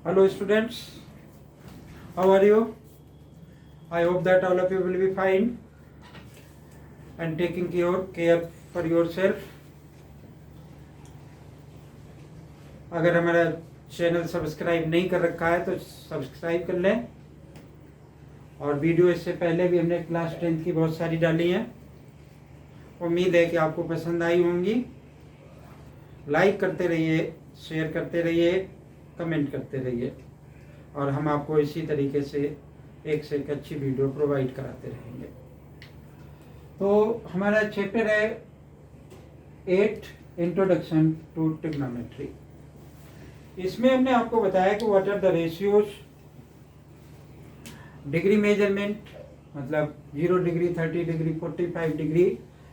Hello students, how are you? I hope that all of you will be fine and taking care for yourself. अगर हमारा channel subscribe नहीं कर रखा है तो सब्सक्राइब कर लें। और वीडियो इससे पहले भी हमने क्लास 10 की बहुत सारी डाली हैं। उम्मीद है कि आपको पसंद आई होंगी। लाइक करते रहिए, शेयर करते रहिए, कमेंट करते रहिए और हम आपको इसी तरीके से एक से एक अच्छी वीडियो प्रोवाइड कराते रहेंगे। तो हमारा चैप्टर है 8 इंट्रोडक्शन टू ट्रिग्नोमेट्री। इसमें हमने आपको बताया कि what are the ratios, degree measurement मतलब 0 डिग्री, 30 डिग्री, 45 डिग्री,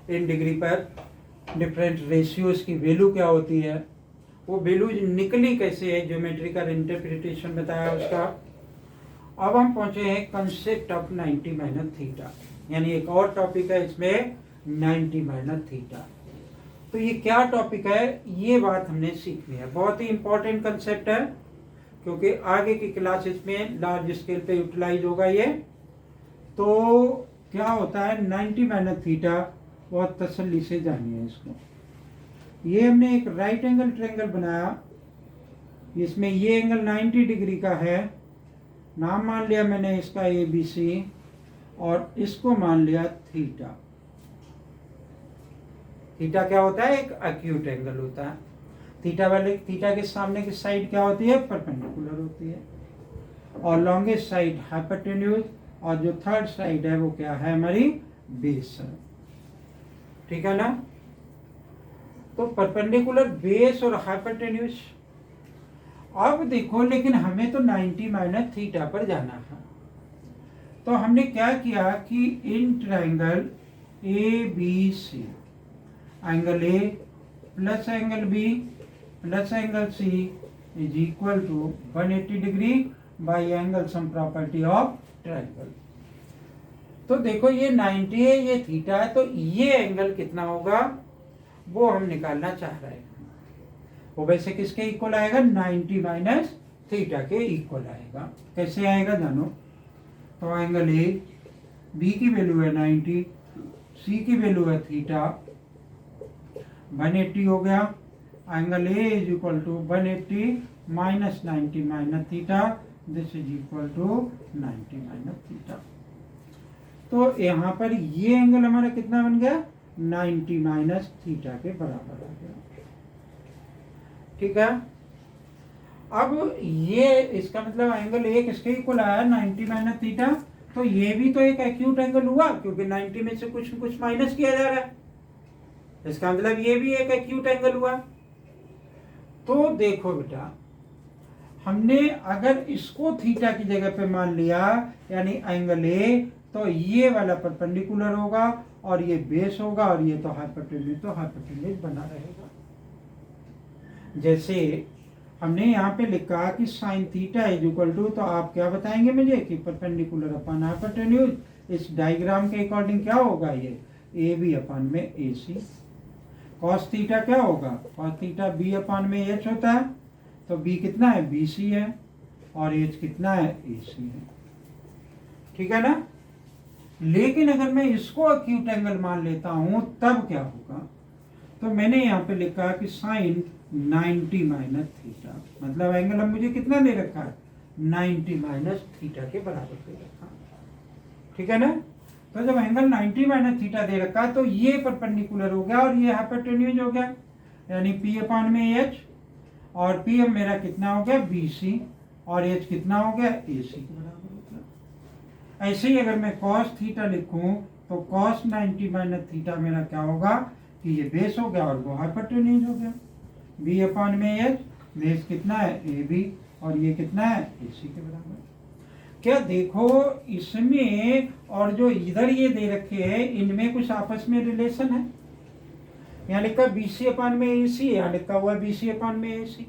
इन डिग्री पर डिफरेंट रेशियोज की वैल्यू क्या होती है, वो वैल्यू निकली कैसे है, ज्योमेट्रिकल इंटरप्रिटेशन बताया उसका। अब हम पहुंचे हैं कंसेप्ट ऑफ 90 माइनस थीटा, यानी एक और टॉपिक है इसमें 90 माइनस थीटा। तो ये क्या टॉपिक है, ये बात हमने सीखनी है। बहुत ही इंपॉर्टेंट कंसेप्ट है क्योंकि आगे की क्लासेस में लार्ज स्केल पे यूटिलाइज होगा ये। तो क्या होता है 90 माइनस थीटा, बहुत तसल्ली से जानिए इसको। ये हमने एक राइट एंगल ट्रायंगल बनाया, इसमें ये एंगल 90 डिग्री का है। नाम मान लिया मैंने इसका ABC और इसको मान लिया थीटा। थीटा क्या होता है, एक एक्यूट एंगल होता है। थीटा के सामने की साइड क्या होती है, परपेंडिकुलर होती है और लॉन्गेस्ट साइड हाइपोटेन्यूज और जो थर्ड साइड है वो क्या है, हमारी बेस है। ठीक है ना। तो परपेंडिकुलर, बेस और हाइपोटेन्यूज। अब देखो, लेकिन हमें तो 90 माइनस थीटा पर जाना है। तो हमने क्या किया कि in triangle ABC, angle A plus angle B plus angle C is equal to 180 degree by angle sum property of triangle. तो देखो ये 90 है, ये थीटा है, तो ये एंगल कितना होगा वो हम निकालना चाह रहे हैं। वो वैसे किसके इक्वल आएगा, 90 माइनस थीटा के इक्वल आएगा। कैसे आएगा जानो। तो एंगल A, B की वैल्यू है 90, C की वैल्यू है थीटा, 180 हो गया। Angle A is equal to 180 minus 90 minus theta, this is equal to 90 minus theta. तो यहाँ पर ये एंगल हमारा कितना बन गया, 90 माइनस थीटा के बराबर आ गया। ठीक है। अब ये इसका मतलब एंगल A किसके इक्वल आया, 90 माइनस थीटा। तो ये भी तो एक एक्यूट एंगल हुआ क्योंकि 90 में से कुछ न कुछ माइनस किया जा रहा है। इसका मतलब ये भी एक एक्यूट एंगल हुआ। तो देखो बेटा, हमने अगर इसको थीटा की जगह पे मान लिया यानी एंगल A, तो ये वाला परपेंडिकुलर होगा और ये बेस होगा और ये तो हाइपोटेन्यूज बना रहेगा। जैसे हमने यहाँ पे लिखा कि sine theta is equal to, तो आप क्या बताएंगे मुझे कि परपेंडिकुलर अपन हाइपोटेन्यूज। इस डायग्राम के अकॉर्डिंग क्या होगा, ये AB अपन में AC। कॉस थीटा क्या होगा, कॉस थीटा B अपन में H होता है। तो B कितना है, BC है और H कितना है, AC है। ठीक है ना। लेकिन अगर मैं इसको एक्यूट एंगल मान लेता हूं तब क्या होगा। तो मैंने यहाँ पे लिखा कि साइन 90 माइनस थीटा, मतलब एंगल हम मुझे कितना दे रखा है, 90 माइनस थीटा के बराबर दे रखा। ठीक है ना। तो जब एंगल 90 माइनस थीटा दे रखा तो ये परपेंडिकुलर हो गया और ये हाइपोटेन्यूज हो गया, यानी P अपान में H, और P अब मेरा कितना हो गया, BC, और H कितना हो गया, AC के बराबर हो गया। ऐसे ही अगर मैं cos थीटा लिखूं तो cos 90 माइनस थीटा मेरा क्या होगा कि ये बेस हो गया और वो हाइपोटेन्यूज हो गया। B अपान में H, बेस कितना है, AB, और ये कितना है, AC के बराबर। क्या देखो इसमें और जो इधर ये दे रखे हैं इनमें कुछ आपस में रिलेशन है। यहाँ लिखा BC अपान में AC, यहाँ लिखा हुआ BC अपान में AC,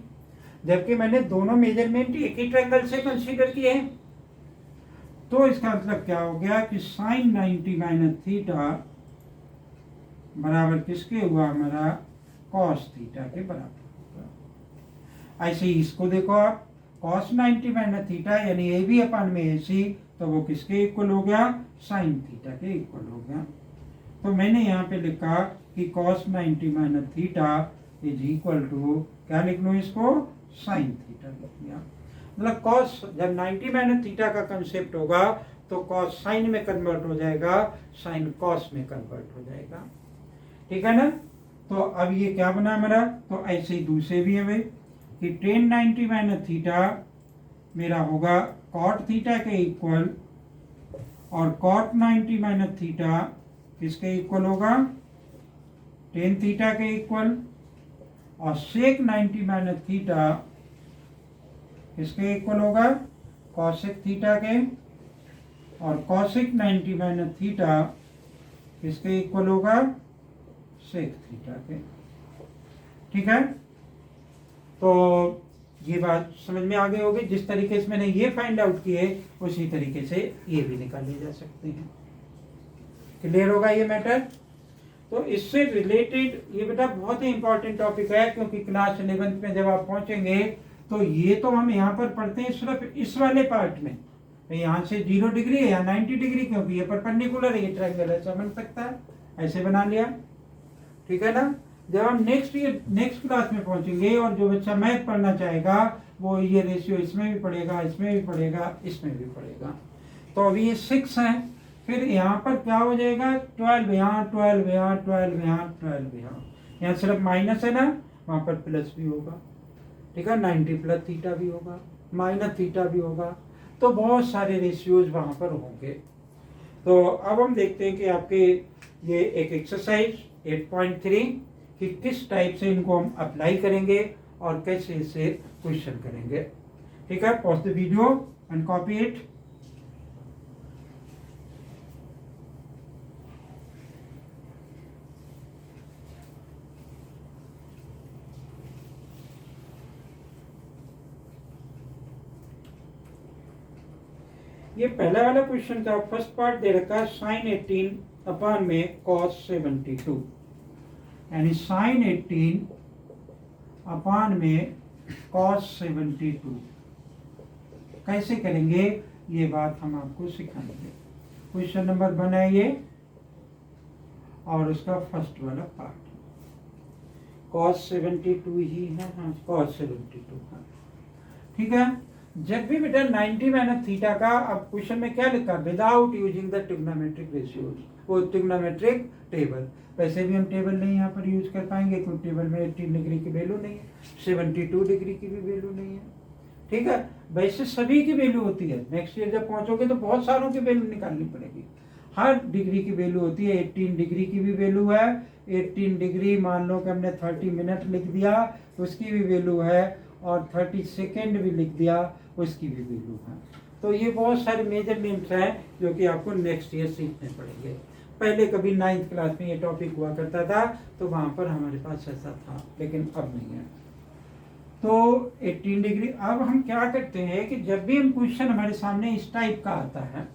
जबकि मैंने दोनों मेजरमेंट एक ही ट्रायंगल से कंसीडर किए हैं। तो इसका मतलब क्या हो गया कि साइन 90 माइनस थीटा बराबर किसके हुआ, हमारा कॉस थीटा के बराबर होगा। ऐसे ही इसको देखो आप, cos 90 माइनस थीटा यानी ए बी अपन में ए सी, तो वो किसके इक्वल हो गया, साइन थीटा के इक्वल हो गया। तो मैंने यहाँ पे लिखा कि cos 90 minus theta is equal to, क्या लिख लूँ इसको, साइन थीटा लिख दिया। मतलब cos जब 90 माइनस थीटा का कंसेप्ट होगा तो cos साइन में कन्वर्ट हो जाएगा, साइन cos में कन्वर्ट हो जाएगा, ठीक है ना। तो अब ये क्या बना मेरा, तो ऐसे ही दूसरे भी है भाई कि tan 90 माइनस थीटा मेरा होगा cot थीटा के इक्वल, और cot 90 माइनस थीटा किसके इक्वल होगा, tan थीटा के इक्वल, और sec 90 माइनस थीटा किसके इक्वल होगा, cosec थीटा के, और cosec 90 माइनस थीटा किसके इक्वल होगा, sec थीटा के, ठीक है। तो ये बात समझ में आ गई होगी। जिस तरीके से मैंने ये फाइंड आउट किए उसी तरीके से ये भी निकाले जा सकते हैं। क्लियर होगा ये मैटर। तो इससे रिलेटेड ये बेटा बहुत ही इंपॉर्टेंट टॉपिक है, क्योंकि क्लास 11th में जब आप पहुंचेंगे तो ये तो हम यहाँ पर पढ़ते हैं सिर्फ इस वाले पार्ट में, यहाँ से 0 डिग्री है या 90 डिग्री, क्योंकि ये परपेंडिकुलर है, ये ट्रायंगल ऐसा बन सकता है, ऐसे बना लिया, ठीक है ना। जब हम नेक्स्ट क्लास में पहुंचेंगे और जो बच्चा मैथ पढ़ना चाहेगा वो ये रेशियो इसमें भी पढ़ेगा, इसमें भी पढ़ेगा, इसमें भी पढ़ेगा। तो अभी ये 6 है, फिर यहाँ पर क्या हो जाएगा, 12 यहाँ, 12 यहाँ, 12 यहाँ, 12 यहाँ, यहाँ सिर्फ माइनस है ना, वहाँ पर प्लस भी होगा, ठीक है, 90 प्लस थीटा भी होगा, माइनस थीटा भी होगा, तो बहुत सारे रेशियोज वहाँ पर होंगे। तो अब हम देखते हैं कि आपके ये एक एक्सरसाइज 8.3 कि किस टाइप से इनको हम अप्लाई करेंगे और कैसे इसे क्वेश्चन करेंगे, ठीक है। Pause the video and copy it. ये पहला वाला क्वेश्चन का फर्स्ट पार्ट दे रखा है साइन 18 अपॉन में cos 72, यानी साइन 18 अपॉन में cos 72 कैसे करेंगे ये बात हम आपको सिखाएंगे। क्वेश्चन नंबर 1 है ये और उसका फर्स्ट वाला पार्ट cos 72 ही है, हाँ cos 72 है, ठीक है। जब भी बेटा 90 माइनस थीटा का, अब क्वेश्चन में क्या लिखा, without using the trigonometric ratios, वो ट्रिग्नोमेट्रिक टेबल, वैसे भी हम टेबल नहीं यहाँ पर यूज कर पाएंगे क्योंकि टेबल में 18 डिग्री की वैल्यू नहीं है, 72 डिग्री की भी वैल्यू नहीं है, ठीक है। वैसे सभी की वैल्यू होती है, नेक्स्ट ईयर जब पहुंचोगे तो बहुत सारों की वैल्यू निकालनी पड़ेगी, हर डिग्री की वैल्यू होती है। 18 डिग्री की भी वैल्यू है, 18 डिग्री मान लो कि हमने 30 मिनट लिख दिया उसकी भी वैल्यू है, और 30 सेकेंड भी लिख दिया उसकी भी वैल्यू है। तो ये बहुत सारे मेजरमेंट्स हैं जो कि आपको नेक्स्ट ईयर सीखने पड़ेंगे। पहले कभी 9th क्लास में ये टॉपिक हुआ करता था तो वहाँ पर हमारे पास ऐसा था, लेकिन अब नहीं है। तो 18 डिग्री, अब हम क्या करते हैं कि जब भी हम क्वेश्चन हमारे सामने इस टाइप का आता है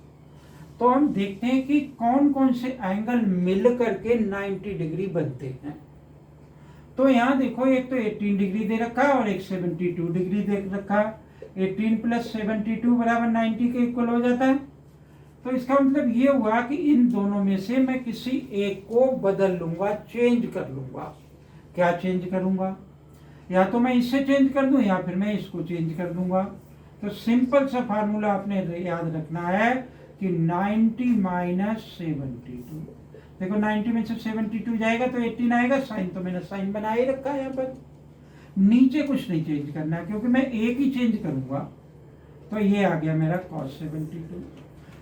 तो हम देखते हैं कि कौन कौन से एंगल मिल करके 90 डिग्री बनते हैं। तो यहाँ देखो, एक तो 18 डिग्री दे रखा है और एक 72 डिग्री दे रखा है। 18 प्लस 72 बराबर 90 के इक्वल हो जाता है। तो इसका मतलब ये हुआ कि इन दोनों में से मैं किसी एक को बदल लूंगा, चेंज कर लूंगा। क्या चेंज करूंगा, या तो मैं इससे चेंज कर दूं या फिर मैं इसको चेंज कर दूंगा। तो सिंपल सा फार्मूला आपने याद रखना है कि 90 माइनस 72, देखो 90 में से 72 जाएगा तो 18 आएगा, साइन तो मैंने साइन बना ही रखा है यहाँ पर, नीचे कुछ नहीं चेंज करना है क्योंकि मैं एक ही चेंज करूंगा। तो ये आ गया मेरा cos 72।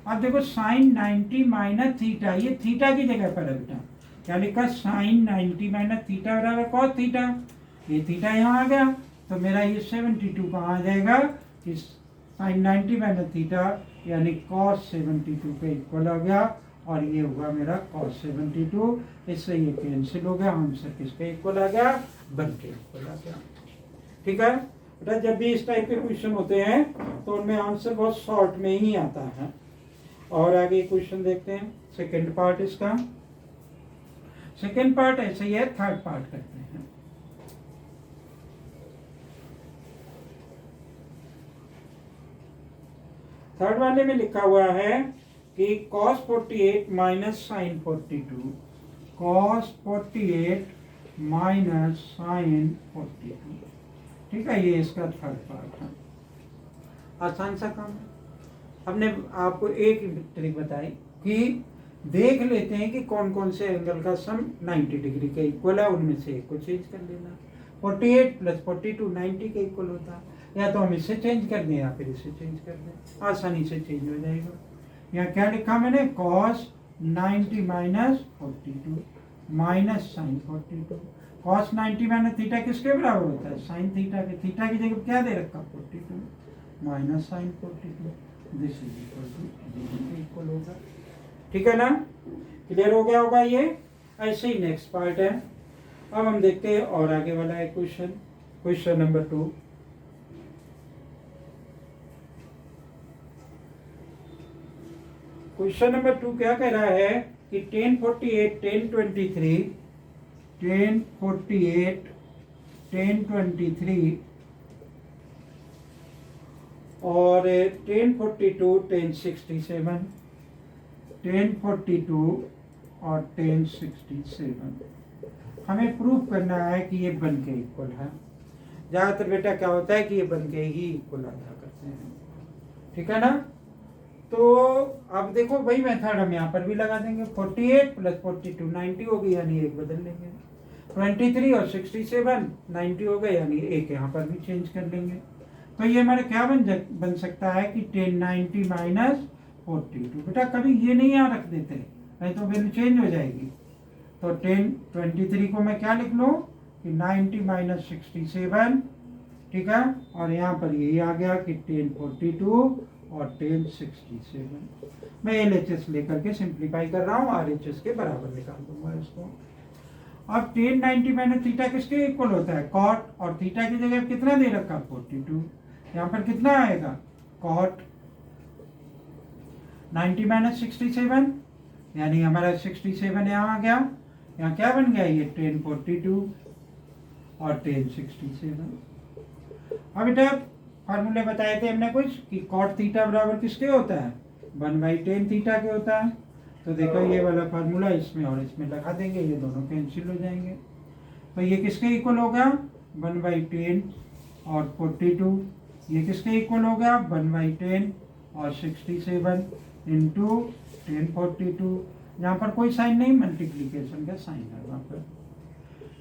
अब देखो साइन 90 माइनस थीटा, ये थीटा की जगह पर है बेटा, क्या लिखा, साइन 90 माइनस थीटा बराबर cos थीटा, ये थीटा यहाँ आ गया। तो मेरा ये 72 कहाँ आ जाएगा कि साइन 90 माइनस थीटा यानी cos 72 के इक्वल हो गया, और ये हुआ मेरा cos 72। इससे ये कैंसिल हो गया, आंसर किसके इक्वल आ गया, 1 के इक्वल आ गया, ठीक है बेटा। जब भी इस टाइप के क्वेश्चन होते हैं तो उनमें आंसर बहुत शॉर्ट में ही आता है। और आगे क्वेश्चन देखते हैं, सेकंड पार्ट इसका, सेकंड पार्ट ऐसे ही है, थर्ड पार्ट करते हैं। थर्ड वाले में लिखा हुआ है कि cos 48 minus sine 42, cos 48 minus sine 42। ठीक है, ये इसका थर्ड पार्ट है। आसान सा काम है। हमने आपको एक ट्रिक बताई कि देख लेते हैं कि कौन कौन से एंगल का सम 90 डिग्री के इक्वल है, उनमें से एक को चेंज कर लेना। 48 प्लस 42 90 के इक्वल होता है। या तो हम इससे चेंज कर दें या फिर इससे चेंज कर दें, आसानी से चेंज हो जाएगा। यहाँ क्या लिखा मैंने, cos 90 minus 42 minus sine 42। cos 90 minus theta किसके बराबर होता है, साइन थीटा के। थीटा की जगह क्या दे रखा, 42 minus sine 42। This is equal होगा। ठीक है ना, क्लियर हो गया होगा ये। ऐसे ही नेक्स्ट पार्ट है। अब हम देखते हैं और आगे वाला है question, question number 2। Question number 2 क्या कह रहा है कि 1048 1023 1048 1023 और 1042 1067 1042 और 1067 हमें प्रूफ करना है कि ये बन के इक्वल है। ज़्यादातर बेटा क्या होता है कि ये बन के ही इक्वल अदा करते हैं। ठीक है ना, तो अब देखो वही मेथड हम यहाँ पर भी लगा देंगे। 48 प्लस 42 90 हो गई, यानी एक बदल लेंगे। 23 और 67 90 हो गए, यानी एक यहाँ पर भी चेंज कर लेंगे। तो ये हमारे क्या बन सकता है कि 1090 माइनस 42। बेटा कभी ये नहीं यहाँ रख देते, नहीं तो वैल्यू चेंज हो जाएगी। तो 1023 को मैं क्या लिख लूँ कि 90 माइनस 67। ठीक है, और यहाँ पर यही आ गया कि 1042 और 1067। मैं LHS लेकर के सिंप्लीफाई कर रहा हूँ, RHS के बराबर निकाल दूंगा इसको। अब 1090 माइनस थीटा किसके इक्वल होता है, कॉट, और थीटा की जगह कितना दे रखा, 42। यहाँ पर कितना आएगा, कॉट 90 माइनस 67, यानी हमारा 67 यहाँ आ गया। यहाँ क्या बन गया, ये 1042 और 1067। अब बेटा फार्मूले बताए थे हमने कुछ कि कॉट थीटा बराबर किसके होता है, 1/10 थीटा के होता है। तो देखो ये वाला फार्मूला इसमें और इसमें लगा देंगे, ये दोनों कैंसिल हो जाएंगे। तो ये किसके इक्वल हो गया, 1/10 और 42। ये किसके इक्वल हो गया, 1/10 और 67 इंटू 1042। यहाँ पर कोई साइन नहीं, मल्टीप्लीकेशन का साइन है वहाँ पर।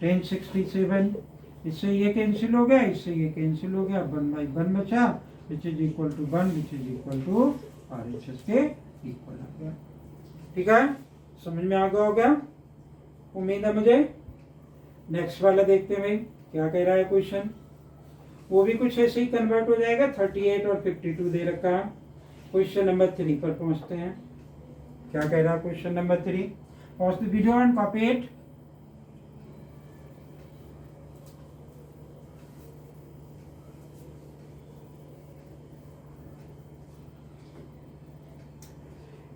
1067, इससे ये कैंसिल हो गया, इससे ये कैंसिल हो गया, 1/1 बचा, which is equal to 1, which is equal to RHS के इक्वल आ गया। ठीक है, समझ में आ गया होगा, उम्मीद है मुझे। नेक्स्ट वाला देखते हैं भाई क्या कह रहा है क्वेश्चन। वो भी कुछ ऐसे ही कन्वर्ट हो जाएगा। 38 और 52 दे रखा है। क्वेश्चन नंबर 3 पर पहुंचते हैं। क्या कह रहा है question number 3, pause the video and copy it.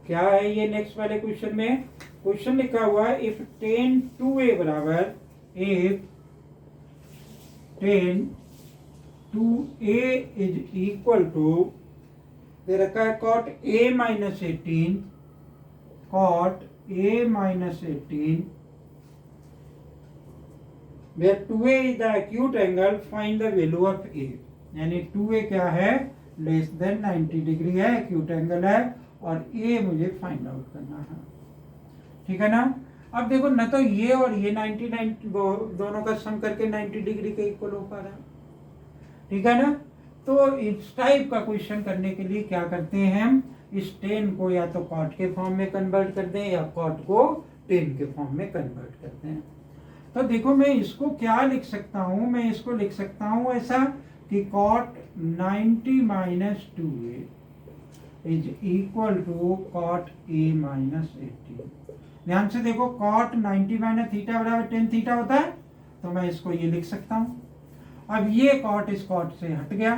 क्या है ये नेक्स्ट वाले क्वेश्चन में, क्वेश्चन लिखा हुआ है इफ 10 2a बराबर, if 10 2a is equal to, दे रखा है cot a minus 18, cot a minus 18 where 2a is the acute angle, find the value of a। यानी 2a क्या है, लेस देन 90 डिग्री है, एक्यूट एंगल है, और a मुझे फाइंड आउट करना है। ठीक है ना। अब देखो न तो ये और ये 90 दोनों का सम करके 90 डिग्री के इक्वल हो पा रहा। ठीक है ना, तो इस टाइप का क्वेश्चन करने के लिए क्या करते हैं हम, इस 10 को या तो कॉट के फॉर्म में कन्वर्ट कर दें या कॉट को 10 के फॉर्म में कन्वर्ट करते हैं। तो देखो मैं इसको क्या लिख सकता हूँ, मैं इसको लिख सकता हूँ ऐसा कि cot 90 minus 2a is equal to cot a minus 18। ध्यान से देखो, cot 90 माइनस थीटा बराबर 10 थीटा होता है, तो मैं इसको ये लिख सकता हूँ। अब ये cot इस cot से हट गया,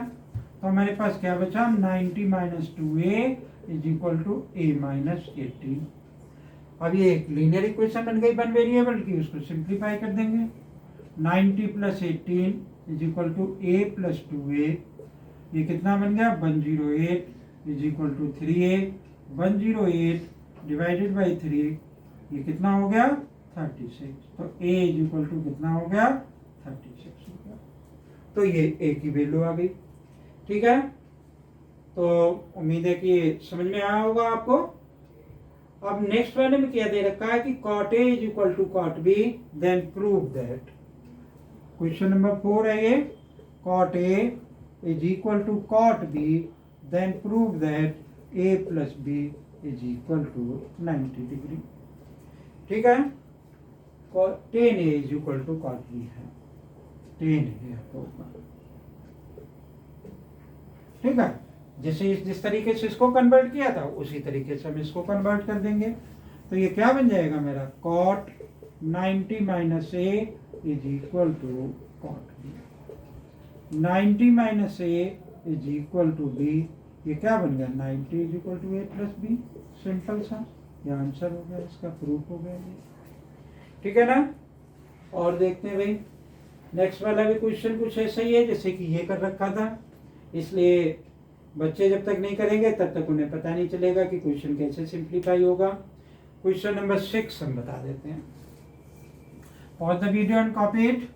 तो हमारे पास क्या बचा, 90 minus 2a is equal to a minus 18। अब ये एक लीनियर इक्वेशन बन गई वन वेरिएबल की, उसको सिंप्लीफाई कर देंगे। 90 plus 18 is equal to a plus 2a, ये कितना बन गया, 108 is equal to 3a 108 divided by 3, ये कितना हो गया 36। तो a इज इक्वल टू कितना हो गया 36 हो गया। तो ये a की वैल्यू आ गई। ठीक है, तो उम्मीद है कि ये समझ में आया होगा आपको। अब नेक्स्ट वाले में क्या दे रखा है कि cot a is equal to cot b, then prove that. Question number 4 है ये, cot a is equal to cot b, then prove that a plus b is equal to 90 degree. ठीक है, tan a is equal to cot b है, tan a होगा। ठीक है, जैसे जिस तरीके से इसको कन्वर्ट किया था उसी तरीके से हम इसको कन्वर्ट कर देंगे। तो ये क्या बन जाएगा मेरा, cot 90 minus a is equal to cot b। 90 minus a is equal to b, ये क्या बन गया 90 is equal to a plus b। Simple सा ये आंसर हो गया, इसका प्रूफ हो गया ये। ठीक है ना। और देखते हैं भाई, नेक्स्ट वाला भी क्वेश्चन कुछ ऐसा ही है जैसे कि ये कर रखा था, इसलिए बच्चे जब तक नहीं करेंगे तब तक उन्हें पता नहीं चलेगा कि क्वेश्चन कैसे सिंप्लीफाई होगा। क्वेश्चन नंबर 6 हम बता देते हैं। Pause the video and copy it.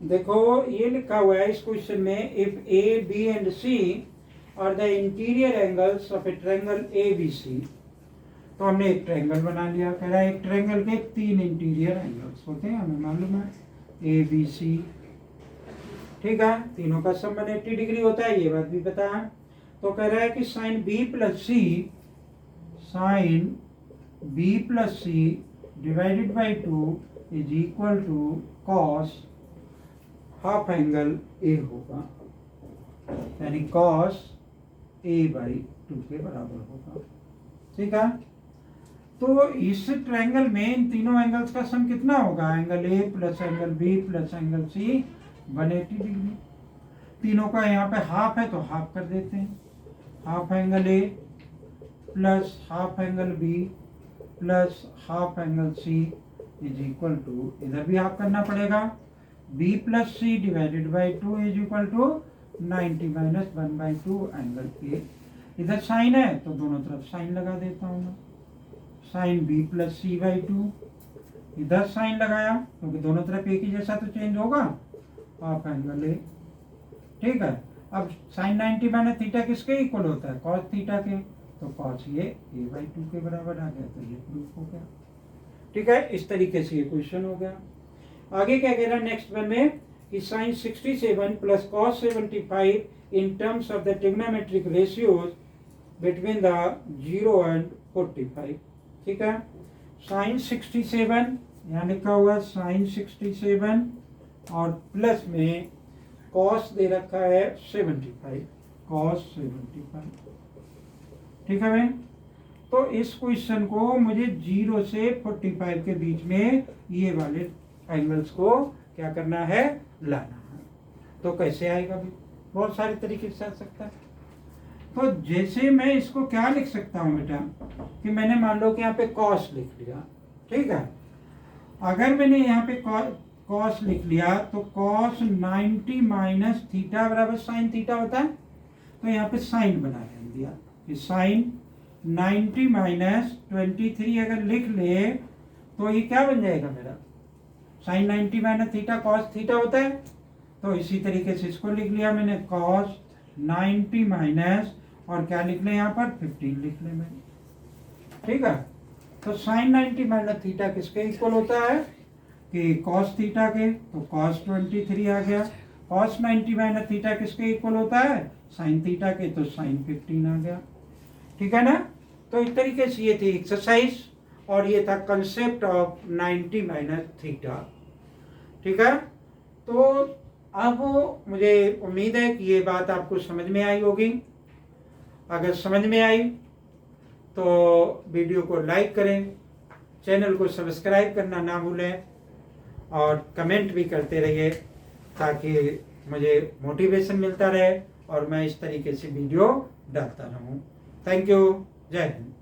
देखो ये लिखा हुआ है इस क्वेश्चन में, if A B and C और the interior angles of a triangle A B C. तो हमने एक ट्रायंगल बना लिया, कह रहा है एक ट्रायंगल के 3 इंटीरियर एंगल्स होते हैं, हमें मालूम है ए बी सी। ठीक है, तीनों का सम 180 डिग्री होता है, ये बात भी पता है। तो कह रहा है कि sine B plus C divided by 2 is equal to cos half angle A होगा, यानी कॉस ए बाई 2 के बराबर होगा। ठीक है, तो इस ट्रायंगल में इन तीनों एंगल्स का सम कितना होगा, angle A plus angle B plus angle C 180 degree. तीनों का यहाँ पे हाफ है तो हाफ कर देते हैं, half angle A plus half angle B plus half angle C is equal to, इधर भी हाफ करना पड़ेगा, b plus C divided by 2 is equal to 90 minus 1/2 angle A. इधर साइन है तो दोनों तरफ साइन लगा देता हूँ मैं, sine b plus C by 2, इधर साइन लगाया क्योंकि दोनों तरफ एक ही जैसा तो चेंज होगा, हाफ एंगल ए। ठीक है, अब साइन 90 माइनस थीटा किसके इक्वल होता है, कॉस थीटा के, तो कॉस ये a बाई 2 के बराबर आ गया, तो ये प्रूफ हो गया। ठीक है, इस तरीके से ये क्वेश्चन हो गया। आगे क्या कह रहा है नेक्स्ट वन में कि sine 67 plus cos 75 in terms of the trigonometric ratios between the 0 and 45। ठीक है, साइन 67 यहाँ लिखा हुआ साइन 67 और प्लस में कॉस दे रखा है 75, कॉस 75। ठीक है भाई, तो इस क्वेश्चन को मुझे 0 से 45 के बीच में ये वाले एंगल्स को क्या करना है, लाना है। तो कैसे आएगा भी, बहुत सारे तरीके से आ सकता है। तो जैसे मैं इसको क्या लिख सकता हूँ बेटा, कि मैंने मान लो कि यहाँ पे कॉस लिख लिया। ठीक है, अगर मैंने यहाँ पे कॉस लिख लिया तो कॉस 90 माइनस थीटा बराबर साइन थीटा होता है, तो यहाँ पे साइन बना दिया कि साइन 90 माइनस 23 अगर लिख ले तो ये क्या बन जाएगा मेरा, sine 90 minus theta cos theta होता है। तो इसी तरीके से इसको लिख लिया मैंने, कॉस 90 माइनस और क्या लिख ले यहाँ पर 15 लिख ले मैंने। ठीक है, तो साइन 90 माइनस थीटा किसके इक्वल होता है कि कॉस थीटा के, तो कॉस 23 आ गया। कॉस 90 माइनस थीटा किसके इक्वल होता है, साइन थीटा के, तो साइन 15 आ गया। ठीक है ना। तो इस तरीके से ये थी एक्सरसाइज और ये था कंसेप्ट ऑफ 90 माइनस थीटा। ठीक है, तो अब मुझे उम्मीद है कि ये बात आपको समझ में आई होगी। अगर समझ में आई तो वीडियो को लाइक करें, चैनल को सब्सक्राइब करना ना भूलें और कमेंट भी करते रहिए ताकि मुझे मोटिवेशन मिलता रहे और मैं इस तरीके से वीडियो डालता रहूँ। Thank you. जय हिंद।